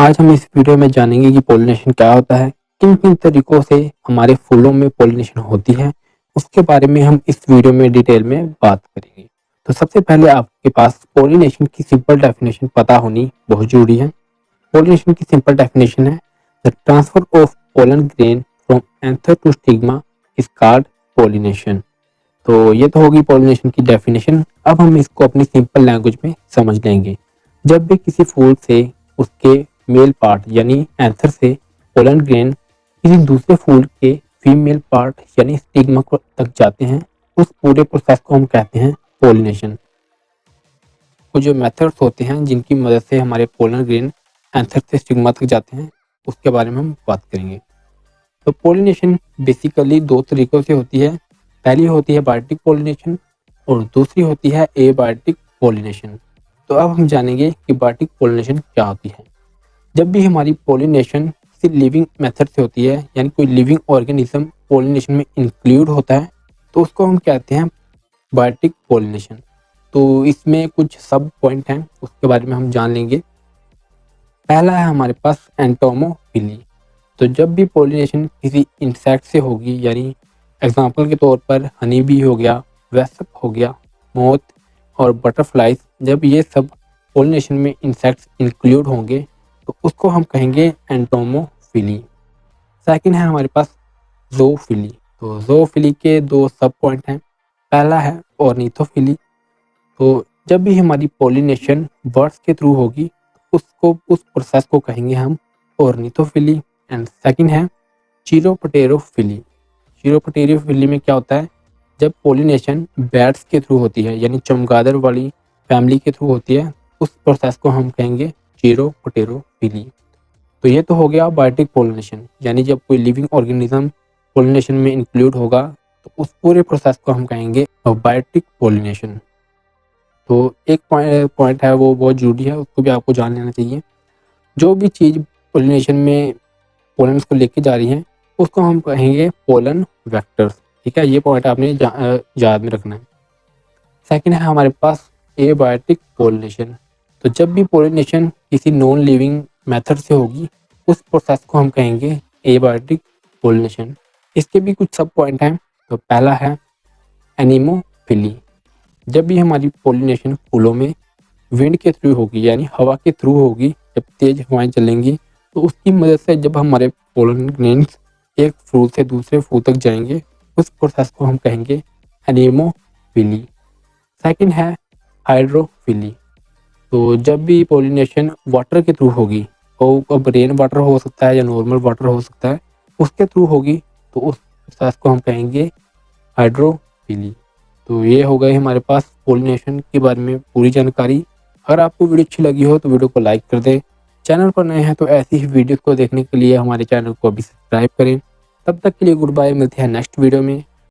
आज हम इस वीडियो में जानेंगे कि पॉलिनेशन क्या होता है, किन किन तरीकों से हमारे फूलों में पॉलिनेशन होती है। उसके बारे में हम इस वीडियो में डिटेल में बात करेंगे। तो सबसे पहले आपके पास पॉलिनेशन की सिंपल डेफिनेशन पता होनी बहुत जरूरी है। पॉलिनेशन की सिंपल डेफिनेशन है the transfer of pollen grain from anther to stigma is called pollination. तो ये तो होगी पॉलिनेशन की डेफिनेशन। अब हम इसको अपनी सिंपल लैंग्वेज में समझ लेंगे। जब भी किसी फूल से उसके मेल पार्ट यानी एंथर से पोलन ग्रेन किसी दूसरे फूल के फीमेल पार्ट यानी स्टिग्मा तक जाते हैं, उस पूरे प्रोसेस को हम कहते हैं पॉलिनेशन। वो जो मेथड्स होते हैं जिनकी मदद से हमारे पोलन ग्रेन एंथर से स्टिग्मा तक जाते हैं, उसके बारे में हम बात करेंगे। तो पॉलिनेशन बेसिकली दो तरीकों से होती है। पहली होती है बायोटिक पॉलिनेशन और दूसरी होती है एबायोटिक पॉलिनेशन। तो अब हम जानेंगे कि बायोटिक पॉलिनेशन क्या होती है। जब भी हमारी पॉलिनेशन किसी लिविंग मेथड से होती है, यानी कोई लिविंग ऑर्गेनिज्म पॉलिनेशन में इंक्लूड होता है, तो उसको हम कहते हैं बायोटिक पॉलिनेशन। तो इसमें कुछ सब पॉइंट हैं, उसके बारे में हम जान लेंगे। पहला है हमारे पास एंटोमोफिली। तो जब भी पॉलिनेशन किसी इंसेक्ट से होगी, यानी एग्जाम्पल के तौर पर हनी बी हो गया, वेस्प हो गया, मोथ और बटरफ्लाइज, जब ये सब पॉलिनेशन में इंसेक्ट्स इंक्लूड होंगे तो उसको हम कहेंगे एंटोमोफिली। सेकंड है हमारे पास ज़ूफिली। तो ज़ूफिली के दो सब पॉइंट हैं। पहला है ऑर्निथोफिली। तो जब भी हमारी पॉलिनेशन बर्ड्स के थ्रू होगी तो उसको उस प्रोसेस को कहेंगे हम ऑर्निथोफिली। एंड सेकंड है चिरोपटेरोफिली। चिरोपटेरोफिली में क्या होता है, जब पॉलिनेशन बैट्स के थ्रू होती है, यानी चमगादड़ वाली फैमिली के थ्रू होती है, उस प्रोसेस को हम कहेंगे चिरोपटेरोफिली। तो ये तो हो गया बायोटिक पॉलिनेशन, यानी जब कोई लिविंग ऑर्गेनिज्म पॉलिनेशन में इंक्लूड होगा तो उस पूरे प्रोसेस को हम कहेंगे बायोटिक पॉलिनेशन। तो एक पॉइंट है वो बहुत जरूरी है, उसको भी आपको जान लेना चाहिए। जो भी चीज़ पॉलिनेशन में पोलन्स को लेके जा रही हैं, उसको हम कहेंगे पोलन वेक्टर्स। ठीक है, ये पॉइंट आपने याद में रखना है। सेकंड है हमारे पास एबायोटिक पॉलिनेशन। तो जब भी पॉलिनेशन किसी नॉन लिविंग मेथड से होगी, उस प्रोसेस को हम कहेंगे एबायोटिक पॉलिनेशन। इसके भी कुछ सब पॉइंट हैं। तो पहला है एनिमोफिली। जब भी हमारी पॉलिनेशन फूलों में विंड के थ्रू होगी, यानी हवा के थ्रू होगी, जब तेज हवाएं चलेंगी तो उसकी मदद से जब हमारे पोलन ग्रेन्स एक फूल से दूसरे फूल तक जाएंगे, उस प्रोसेस को हम कहेंगे एनिमोफिली। सेकंड है हाइड्रोफिली। तो जब भी पॉलिनेशन वाटर के थ्रू होगी, तो अब रेन वाटर हो सकता है या नॉर्मल वाटर हो सकता है, उसके थ्रू होगी तो उस प्रोसेस को हम कहेंगे हाइड्रोफिली। तो ये हो गए हमारे पास पॉलिनेशन के बारे में पूरी जानकारी। अगर आपको वीडियो अच्छी लगी हो तो वीडियो को लाइक कर दें। चैनल पर नए हैं तो ऐसी ही वीडियो को देखने के लिए हमारे चैनल को अभी सब्सक्राइब करें। तब तक के लिए गुड बाय, मिलते हैं नेक्स्ट वीडियो में।